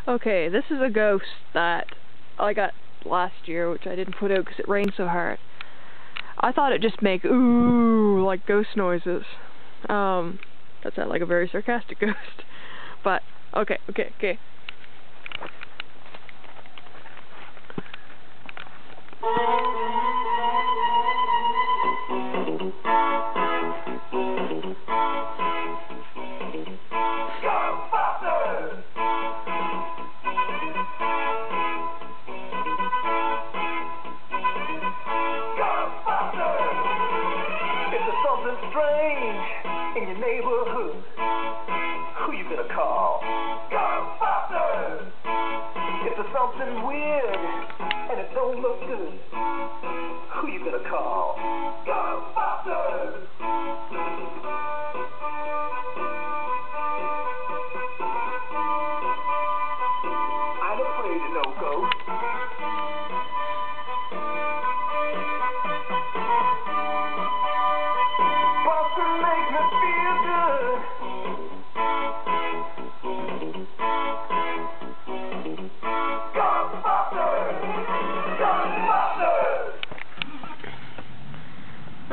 Okay, this is a ghost that I got last year, which I didn't put out because it rained so hard. I thought it'd just make ooh like ghost noises. That sounded like a very sarcastic ghost. But okay. Something strange in your neighborhood, who you gonna call? Ghostbusters! If there's something weird and it don't look good, who you gonna call? Ghostbusters! I'm afraid of no ghosts.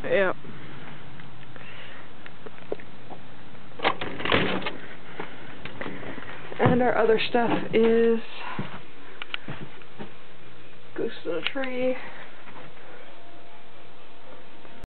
Yep. And our other stuff is Ghost in a Tree.